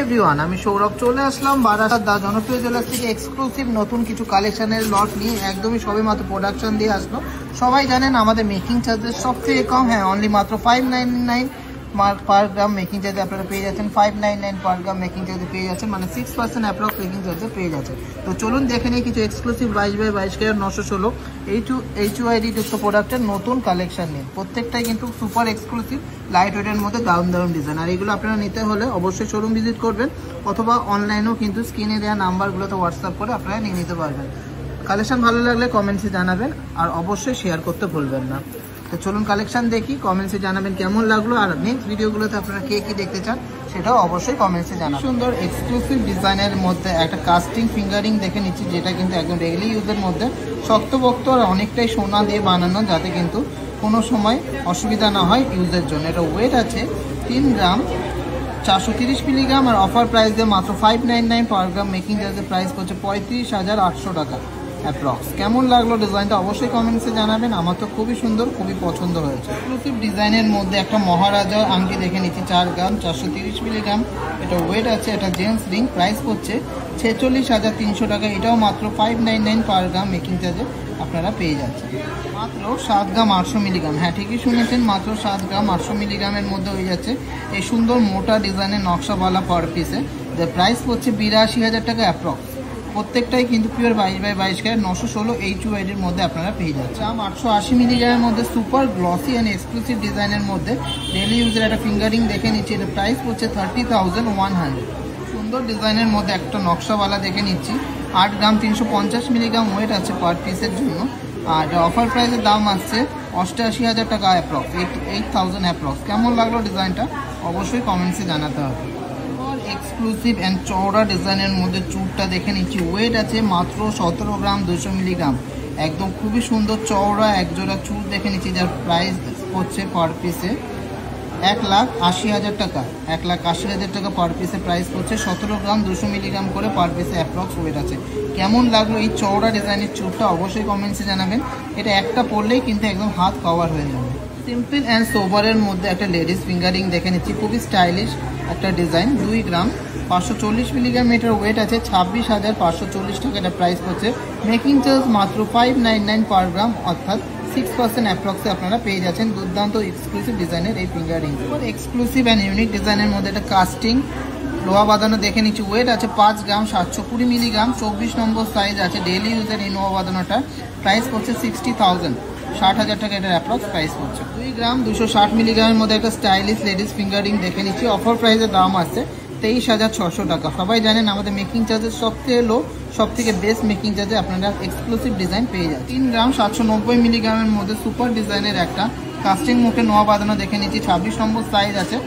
Everyone, আমি সৌরভ চলে আসলাম বারাসাত দা জনপ্রিয় জুয়েলার্স থেকে এক্সক্লুসিভ নতুন কিছু কালেকশনের লট নিয়ে। একদমই সবে মাত্র প্রোডাকশন দিয়ে আসলো। সবাই জানেন আমাদের মেকিং চার্জেস সব থেকে কম, হ্যাঁ অনলি মাত্র 599 পার গ্রাম মেকিং চার্জে আপনারা পেয়ে যাচ্ছেন। 599 পার গ্রাম মেকিং চার্জে পেয়ে যাচ্ছেন, মানে 6% অ্যাপ্রক্স মেকিং চার্জে পেয়ে যাচ্ছেন। তো চলুন দেখে নিই কিছু এক্সক্লুসিভ 22x22 916 HUID যুক্ত প্রোডাক্টের নতুন কালেকশন নিয়ে। প্রত্যেকটাই কিন্তু সুপার এক্সক্লুসিভ লাইট ওয়েটের মধ্যে দারুণ দারুণ ডিজাইন। আর এগুলো আপনারা নিতে হলে অবশ্যই শোরুম ভিজিট করবেন, অথবা অনলাইনেও কিন্তু স্ক্রিনে দেওয়া নাম্বারগুলোতে হোয়াটসঅ্যাপ করে আপনারা নিয়ে নিতে পারবেন। কালেকশন ভালো লাগলে কমেন্টসে জানাবেন, আর অবশ্যই শেয়ার করতে ভুলবেন না। তো চলুন কালেকশন দেখি, কমেন্টসে জানাবেন কেমন লাগলো, আর নেক্সট ভিডিওগুলোতে আপনারা কে কি দেখতে চান সেটাও অবশ্যই কমেন্টসে জানাবেন। সুন্দর এক্সক্লুসিভ ডিজাইনের মধ্যে একটা কাস্টিং ফিঙ্গারিং দেখে নিচ্ছি, যেটা কিন্তু একদম ডেইলি ইউজের মধ্যে শক্তপোক্ত আর অনেকটাই সোনা দিয়ে বানানো, যাতে কিন্তু কোনো সময় অসুবিধা না হয় ইউজের জন্য। এটা ওয়েট আছে 3 গ্রাম 430 মিলিগ্রাম, আর অফার প্রাইস দিয়ে মাত্র 599 পার গ্রাম। মেকিং চার্জের প্রাইস করছে 35,800 টাকা অ্যাপ্রক্স। কেমন লাগলো ডিজাইনটা অবশ্যই কমেন্টসে জানাবেন। আমার তো খুবই সুন্দর, খুবই পছন্দ হয়েছে। এক্সক্লুসিভ ডিজাইনের মধ্যে একটা মহারাজা আংটি দেখে নিচ্ছি, 4 গ্রাম 430 মিলিগ্রাম। এটা ওয়েট আছে, এটা জেন্টস রিং, প্রাইস করছে 46,300 টাকা। এটাও মাত্র 599 পার গ্রাম মেকিং চার্জে আপনারা পেয়ে যাচ্ছেন। মাত্র 7 গ্রাম 800 মিলিগ্রাম, হ্যাঁ ঠিকই শুনেছেন, মাত্র 7 গ্রাম 800 মিলিগ্রামের মধ্যে হয়ে যাচ্ছে এই সুন্দর মোটা ডিজাইনের নকশাওয়ালা পার পিসে, যার প্রাইস পড়ছে 82,000 টাকা অ্যাপ্রক্স। প্রত্যেকটাই কিন্তু পিওর 22x22 ক্যারেট 916 HUID এর মধ্যে আপনারা পেয়ে যাচ্ছেন। 880 মিলিগ্রামের মধ্যে সুপার গ্লসি অ্যান্ড এক্সক্লুসিভ ডিজাইনের মধ্যে ডেইলি ইউজের একটা ফিঙ্গারিং দেখে নিচ্ছি। এটা প্রাইস পড়ছে 30,100। সুন্দর ডিজাইনের মধ্যে একটা নকশাওয়ালা দেখে নিচ্ছি, 8 গ্রাম 350 মিলিগ্রাম ওয়েট আছে পার পিসের জন্য। আর অফার প্রাইসের দাম আসছে 88,000 টাকা অ্যাপ্রক্স, 8,000 অ্যাপ্রক্স। কেমন লাগলো ডিজাইনটা অবশ্যই কমেন্টসে জানাতে হবে। এক্সক্লুসিভ অ্যান্ড চওড়া ডিজাইনের মধ্যে চুরটা দেখে নিচ্ছি, ওয়েট আছে মাত্র 17 গ্রাম 200 মিলিগ্রাম। একদম খুবই সুন্দর চওড়া একজোড়া চুর দেখে নিচ্ছি, যার প্রাইস হচ্ছে পার পিসে 1,80,000 টাকা। 1,80,000 টাকা পার পিসে প্রাইস করছে। 17 গ্রাম 200 মিলিগ্রাম করে পার পিসে অ্যাপ্রক্স ওয়েট আছে। কেমন লাগলো এই চওড়া ডিজাইনের চুরটা অবশ্যই কমেন্টসে জানাবেন। এটা একটা পরলেই কিন্তু একদম হাত কভার হয়ে যাবে। সিম্পল অ্যান্ড সোবারের মধ্যে একটা লেডিস ফিঙ্গারিং দেখে নিচ্ছি, খুবই স্টাইলিশ একটা ডিজাইন। 2 গ্রাম 540 মিলিগ্রাম, এটার ওয়েট আছে 26,540 টাকা। এটা প্রাইস করছে মেকিং চার্জ মাত্র 599 পার গ্রাম, অর্থাৎ 6% অ্যাপ্রক্সে আপনারা পেয়ে যাচ্ছেন দুর্দান্ত এক্সক্লুসিভ ডিজাইনের এই ফিঙ্গারিং। এক্সক্লুসিভ অ্যান্ড ইউনিক ডিজাইনের মধ্যে একটা কাস্টিং লোহা বাঁধানো দেখে নিচ্ছি, ওয়েট আছে 5 গ্রাম 720 মিলিগ্রাম, 24 নম্বর সাইজ আছে। ডেইলি ইউজের এই লোহা বাঁধানোটা প্রাইস করছে 60,000, 60,000 টাকা এটার অ্যাপ্রক্স প্রাইস করছে। 2 গ্রাম 260 মিলিগ্রামের মধ্যে একটা স্টাইলিশ লেডিস ফিঙ্গারিং দেখে নিচ্ছি, অফার প্রাইসের দাম আছে 23,600 টাকা। সবাই জানেন আমাদের মেকিং চার্জের সবথেকে লো, সব থেকে বেস্ট মেকিং চার্জে আপনারা এক্সক্লুসিভ ডিজাইন পেয়ে যান। 3 গ্রাম 790 মিলিগ্রামের মধ্যে সুপার ডিজাইনের একটা কাস্টিং মুখে নোয়া বাঁধানো দেখে নিচ্ছি, 26 নম্বর সাইজ আছে।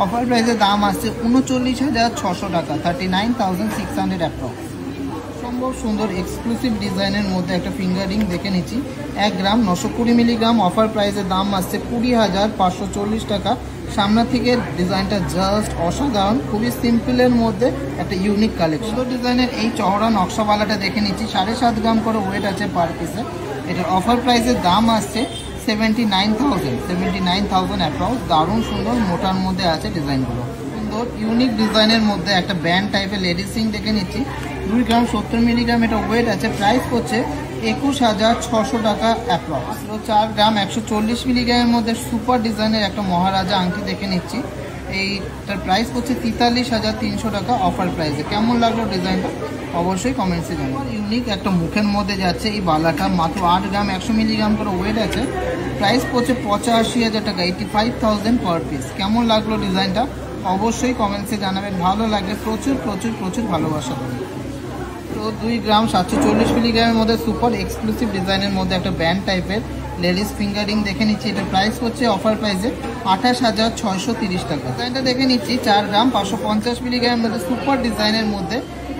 অফার প্রাইসের দাম আসছে 39,600 টাকা, 39,600 অ্যাপ্রক্স। সম্ভব সুন্দর এক্সক্লুসিভ ডিজাইনের মধ্যে একটা ফিঙ্গারিং দেখে নিচ্ছি, 1 গ্রাম 920 মিলিগ্রাম। অফার প্রাইসের দাম আসছে 20,540 টাকা। সামনে থেকে ডিজাইনটা জাস্ট অসাধারণ, খুবই সিম্পলের মধ্যে একটা ইউনিক কালেকশন। ডিজাইনের এই চওড়া নকশাওয়ালাটা দেখে নিচ্ছি, 7.5 গ্রাম করে ওয়েট আছে পার পিসে। এটার অফার প্রাইসের দাম আসছে 79,000 অ্যাপ্রক্স। দারুণ সুন্দর মোটার মধ্যে আছে ডিজাইনগুলো। সুন্দর ইউনিক ডিজাইনের মধ্যে একটা ব্যান্ড টাইপের লেডিস রিং দেখে নিচ্ছি, 2 গ্রাম 70 মিলিগ্রাম। এটা ওয়েট আছে, প্রাইস করছে 21,600 টাকা অ্যাপ্রক্স। 4 গ্রাম 140 মিলিগ্রামের মধ্যে সুপার ডিজাইনের একটা মহারাজা আংটি দেখে নিচ্ছি, এইটার প্রাইস করছে 43,300 টাকা অফার প্রাইসে। কেমন লাগলো ডিজাইনটা অবশ্যই কমেন্টসে জানাবেন। ইউনিক একটা মুখের মধ্যে যাচ্ছে এই বালাটা, মাত্র 8 গ্রাম 100 মিলিগ্রাম করে ওয়েট আছে, প্রাইস করছে 85,000 টাকা, 85,000 পার পিস। কেমন লাগলো ডিজাইনটা অবশ্যই কমেন্টসে জানাবেন। ভালো লাগলে প্রচুর প্রচুর প্রচুর ভালোবাসা দেবেন। তো 2 গ্রাম 740 মিলিগ্রামের মধ্যে সুপার এক্সক্লুসিভ ডিজাইনের মধ্যে একটা ব্যান্ড টাইপের লেডিস ফিঙ্গারিং দেখে নিচ্ছি, এটা প্রাইস করছে অফার প্রাইসে 28,630 টাকা। ডিজাইনটা দেখে নিচ্ছি, 4 গ্রাম 550 মিলিগ্রামের মধ্যে সুপার ডিজাইনের মধ্যে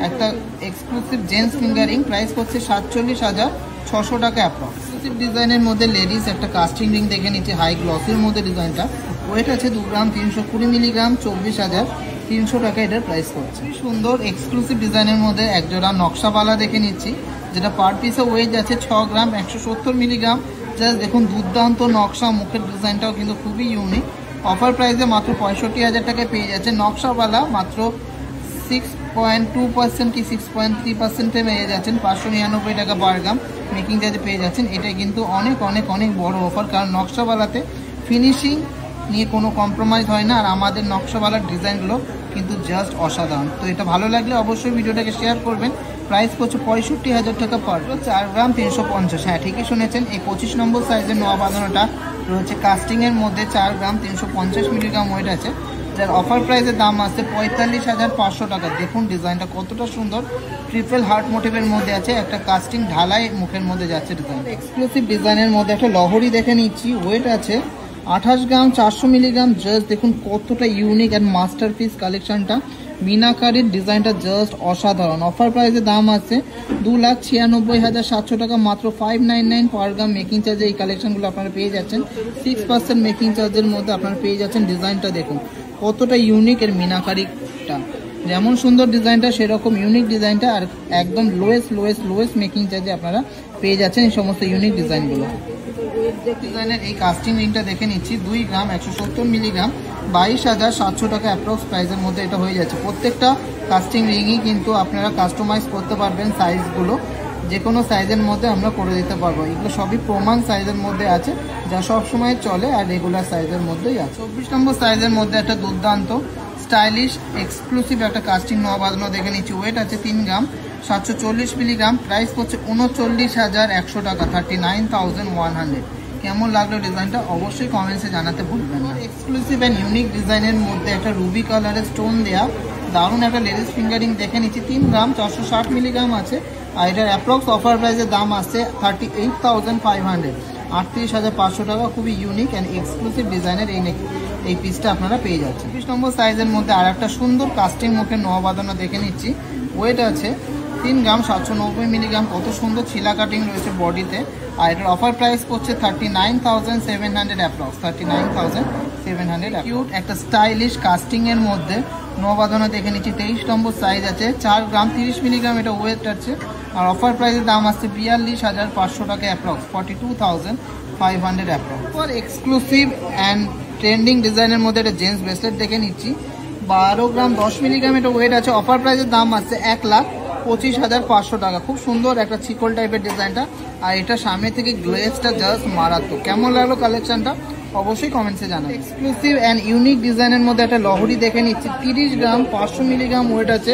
একটা এক্সক্লুসিভ জেন্টস ফিঙ্গারিং, প্রাইস করছে 47,600 টাকা অ্যাপ্রক্স। এক্সক্লুসিভ ডিজাইনের মধ্যে লেডিস একটা কাস্টিং রিং দেখে নিচ্ছি, হাই গ্লসের মধ্যে ডিজাইনটা। ওয়েট আছে 2 গ্রাম 320 মিলিগ্রাম, 24,300 টাকা এটার প্রাইস করছে। সুন্দর এক্সক্লুসিভ ডিজাইনের মধ্যে একজোড়া নকশাওয়ালা দেখে নিচ্ছি, যেটা পার পিসে ওয়েট আছে 6 গ্রাম 170 মিলিগ্রাম। জাস্ট দেখুন দুর্দান্ত নকশা, মুখের ডিজাইনটাও কিন্তু খুবই ইউনিক। অফার প্রাইসে মাত্র 65,000 টাকায় পেয়ে যাচ্ছে। নকশাওয়ালা মাত্র 6.2% কি 6.3% পেয়ে যাচ্ছেন 599 টাকা পার গ্রাম মেকিং চার্জে পেয়ে যাচ্ছেন। এটা কিন্তু অনেক অনেক অনেক বড় অফার, কারণ নকশাওয়ালাতে ফিনিশিং নিয়ে কোনো কম্প্রোমাইজ হয় না, আর আমাদের নকশাওয়ালার ডিজাইনগুলো কিন্তু জাস্ট অসাধারণ। তো এটা ভালো লাগলে অবশ্যই ভিডিওটাকে শেয়ার করবেন। প্রাইস পড়ছে 65,000 টাকা পার, 4 গ্রাম 350। হ্যাঁ ঠিকই শুনেছেন, এই 25 নম্বর সাইজের নোয়া বাঁধানোটা রয়েছে কাস্টিংয়ের মধ্যে, 4 গ্রাম 350 মিলিগ্রাম ওয়েট আছে, যার অফার প্রাইসের দাম আছে 45,500 টাকা। দেখুন ডিজাইনটা কতটা সুন্দর, ট্রিপল হার্ট মোটিভের মধ্যে আছে, একটা কাস্টিং ঢালাই মুখের মধ্যে যাচ্ছে ডিজাইন। এক্সক্লুসিভ ডিজাইনের মধ্যে একটা লহরি দেখে নিচ্ছি, ওয়েট আছে 28 গ্রাম 400 মিলিগ্রাম। জাস্ট দেখুন কতটা ইউনিক অ্যান্ড মাস্টারপিস কালেকশনটা, মিনাকারির ডিজাইনটা জাস্ট অসাধারণ। অফার প্রাইসের দাম আছে 2,96,700 টাকা, মাত্র 599 পার গ্রাম মেকিং চার্জে এই কালেকশনগুলো আপনারা পেয়ে যাচ্ছেন। 6% মেকিং চার্জের মধ্যে আপনারা পেয়ে যাচ্ছেন। ডিজাইনটা দেখুন কতটা ইউনিক, এর মিনাকারিটা যেমন সুন্দর ডিজাইনটা সেরকম ইউনিক ডিজাইনটা, আর একদম লোয়েস্ট মেকিং চার্জে আপনারা পেয়ে যাচ্ছেন এই সমস্ত ইউনিক ডিজাইনগুলো। ডিজাইনের এই কাস্টিং রিংটা দেখে নিচ্ছি, 2 গ্রাম 170 মিলিগ্রাম, 22,700 টাকা অ্যাপ্রক্স প্রাইসের মধ্যে এটা হয়ে যাচ্ছে। প্রত্যেকটা কাস্টিং রিংই কিন্তু আপনারা কাস্টমাইজ করতে পারবেন, সাইজগুলো যে কোনো সাইজের মধ্যে আমরা করে দিতে পারবো। এগুলো সবই প্রমাণ সাইজের মধ্যে আছে, যা সবসময় চলে আর রেগুলার সাইজের মধ্যেই আছে। 24 নম্বর সাইজের মধ্যে একটা দুর্দান্ত স্টাইলিশ এক্সক্লুসিভ একটা কাস্টিং নোয়া বাঁধানো দেখে নিচ্ছি, ওয়েট আছে 3 গ্রাম 740 মিলিগ্রাম, প্রাইস পড়ছে 39,100 টাকা, 39,100। কেমন লাগলো ডিজাইনটা অবশ্যই কমেন্টসে জানাতে ভুলবেন না। এক্সক্লুসিভ অ্যান্ড ইউনিক ডিজাইনের মধ্যে একটা রুবি কালারের স্টোন দেয়া দারুণ একটা লেডিস ফিঙ্গারিং দেখে নিচ্ছি, 3 গ্রাম 460 মিলিগ্রাম আছে, আর এটার অ্যাপ্রক্স অফার প্রাইসের দাম আসছে 38,500, 38,500 টাকা। খুবই ইউনিক অ্যান্ড এক্সক্লুসিভ ডিজাইনের এই পিসটা আপনারা পেয়ে যাচ্ছেন। 20 নম্বর সাইজের মধ্যে আর একটা সুন্দর কাস্টিং মুখে নোয়া বাঁধানো দেখে নিচ্ছি, ওয়েট আছে 3 গ্রাম 790 মিলিগ্রাম, কত সুন্দর ছিলা কাটিং রয়েছে বডিতে, আর এটার অফার প্রাইস করছে 39,700 অ্যাপ্রক্স, 39,700। কিউট একটা স্টাইলিশ কাস্টিং এর মধ্যে নোয়া বাঁধানো দেখে নিচ্ছি, 23 নম্বর সাইজ আছে, 4 গ্রাম 30 মিলিগ্রাম এটা ওয়েট আছে, আর অফার প্রাইসের দাম আসছে 42,500 টাকা approx, 42,500 approx. For exclusive and trending ডিজাইনের মধ্যে একটা জেন্টস ব্রেসলেট দেখে নিচ্ছি, 12 গ্রাম 10 মিলিগ্রাম এটা ওয়েট আছে, অফার প্রাইসের দাম আসছে 1,25,500 টাকা। খুব সুন্দর একটা চিকল টাইপের ডিজাইনটা, আর এটা সামনে থেকে গ্লেজটা জাস্ট মারাত্মক। কেমন লাগলো কালেকশনটা অবশ্যই কমেন্টসে জানাবেন। এক্সক্লুসিভ অ্যান্ড ইউনিক ডিজাইনের মধ্যে একটা লহরি দেখে নিচ্ছি, 30 গ্রাম 500 মিলিগ্রাম ওয়েট আছে,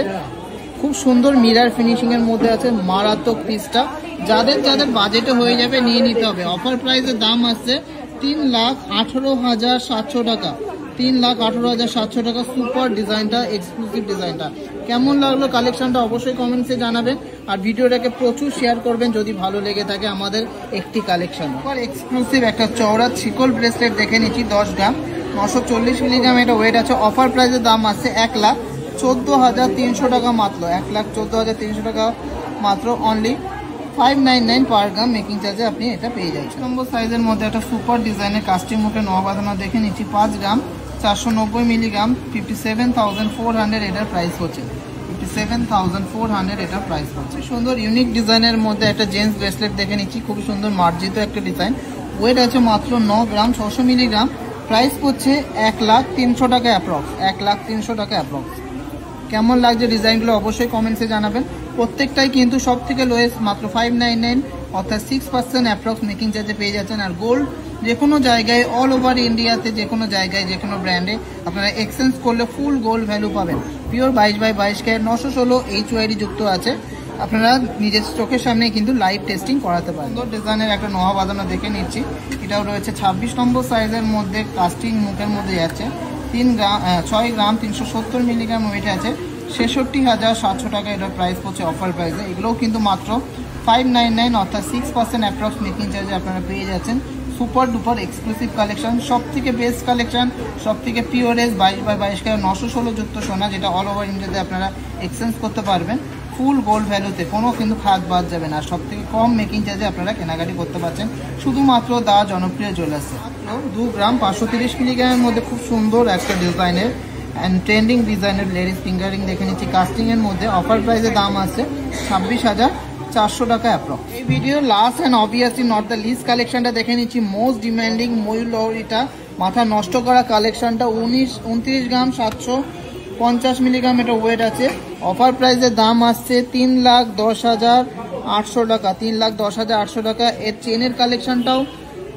খুব সুন্দর মিরার ফিনিশিং এর মধ্যে আছে, মারাত্মক পিসটা যাদের বাজেটে হয়ে যাবে নিয়ে নিতে হবে। অফার প্রাইসের দাম আসছে 3,18,700 টাকা, 3,18,700 টাকা। সুপার ডিজাইনটা, এক্সক্লুসিভ ডিজাইনটা কেমন লাগলো কালেকশনটা অবশ্যই কমেন্টসে জানাবেন, আর ভিডিওটাকে প্রচুর শেয়ার করবেন যদি ভালো লেগে থাকে আমাদের একটি কালেকশন। এক্সক্লুসিভ একটা চওড়া ছিকল ব্রেসলেট দেখে নিচ্ছি, 10 গ্রাম 940 মিলিগ্রাম এটা ওয়েট আছে, অফার প্রাইসের দাম আসছে 1,14,300 টাকা, মাত্র 1,14,300 টাকা, মাত্র অনলি 599 পার গ্রাম মেকিং চার্জে আপনি এটা পেয়ে যাচ্ছেন। নম্বর সাইজের মধ্যে একটা সুপার ডিজাইনের কাস্টিং মুখে নোয়া বাঁধানো দেখে নিচ্ছি, 5 গ্রাম 490 মিলিগ্রাম, 57,400 এটার প্রাইস হচ্ছে, 57,400 এটার প্রাইস হচ্ছে। সুন্দর ইউনিক ডিজাইনের মধ্যে একটা জেন্টস ব্রেসলেট দেখে নিচ্ছি, খুব সুন্দর মার্জিত একটা ডিজাইন, ওয়েট আছে মাত্র 9 গ্রাম 600 মিলিগ্রাম, প্রাইস পড়ছে 1,03,000 টাকা অ্যাপ্রক্স, 1,03,000 টাকা অ্যাপ্রক্স। কেমন লাগছে ডিজাইনগুলো অবশ্যই কমেন্টসে জানাবেন। প্রত্যেকটাই কিন্তু সব থেকে লোয়েস্ট মাত্র 599, অর্থাৎ 6% অ্যাপ্রক্স মেকিং চার্জে পেয়ে যাচ্ছেন। আর গোল্ড যে কোনো জায়গায় অল ওভার ইন্ডিয়াতে যে কোনো জায়গায় যে কোনো ব্র্যান্ডে আপনারা এক্সচেঞ্জ করলে ফুল গোল্ড ভ্যালু পাবেন। পিওর 22/22 ক্যারেট 916 HYD যুক্ত আছে, আপনারা নিজের চোখের সামনে কিন্তু লাইভ টেস্টিং করাতে পারেন। সুন্দর ডিজাইনের একটা নোয়া বাঁধানো দেখে নিচ্ছি, এটাও রয়েছে 26 নম্বর সাইজের মধ্যে, কাস্টিং মুখের মধ্যে যাচ্ছে, 6 গ্রাম 370 মিলিগ্রাম ওয়েট আছে, 66,700 টাকা এটার প্রাইস পড়ছে অফার প্রাইসে। এগুলোও কিন্তু মাত্র 599, অর্থাৎ 6% অ্যাপ্রক্স মেকিং চার্জে আপনারা পেয়ে যাচ্ছেন। সুপার ডুপার এক্সক্লুসিভ কালেকশন, সব থেকে বেস্ট কালেকশন, সব থেকে পিওরেজ 22/22 ক্যারেট 916 যুক্ত সোনা, যেটা অল ওভার ইন্ডিয়াতে আপনারা এক্সচেঞ্জ করতে পারবেন ফুল গোল্ড ভ্যালুতে, কোনো কিন্তু খাত বাদ যাবে না। আর সব থেকে কম মেকিং চার্জে আপনারা কেনাকাটি করতে পারছেন শুধুমাত্র দা জনপ্রিয় জুয়েলার্সে। 2 গ্রাম 530 মিলিগ্রামের মধ্যে খুব সুন্দর একটা ডিজাইনের অ্যান্ড ট্রেন্ডিং ডিজাইনের লেডিস ফিঙ্গারিং দেখে নিচ্ছি, কাস্টিংয়ের মধ্যে, অফার প্রাইসের দাম আছে 26,400 টাকা অ্যাপ্রক্স। এই video last and obviously not the list কালেকশনটা দেখে নিচ্ছি, মোস্ট ডিমান্ডিং ময়ূর লহরিটা, মাথা নষ্ট করা কালেকশনটা, 29 গ্রাম 50 মিলিগ্রাম এটা ওয়েট আছে। অফার প্রাইসের দাম আসছে 3,10,800 টাকা, 3,10,800 টাকা। এর চেনের কালেকশনটাও,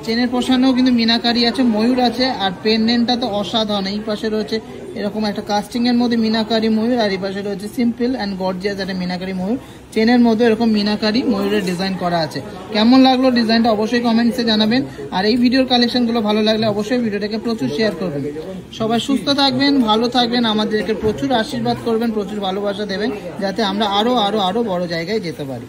চেনের পোষানেও কিন্তু মিনাকারি আছে, ময়ূর আছে, আর পেন্ডেন্টটা তো অসাধারণ। এই পাশে রয়েছে এরকম একটা কাস্টিং এর মধ্যে মিনাকারি ময়ূর, আর এই পাশে রয়েছে সিম্পল অ্যান্ড গর্জিয়াস একটা মিনাকারি ময়ূর। চেনের মধ্যে এরকম মিনাকারি ময়ূরের ডিজাইন করা আছে। কেমন লাগলো ডিজাইনটা অবশ্যই কমেন্টসে জানাবেন। আর এই ভিডিওর কালেকশনগুলো ভালো লাগলে অবশ্যই ভিডিওটাকে প্রচুর শেয়ার করবেন। সবাই সুস্থ থাকবেন, ভালো থাকবেন, আমাদেরকে প্রচুর আশীর্বাদ করবেন, প্রচুর ভালোবাসা দেবেন, যাতে আমরা আরো বড় জায়গায় যেতে পারি।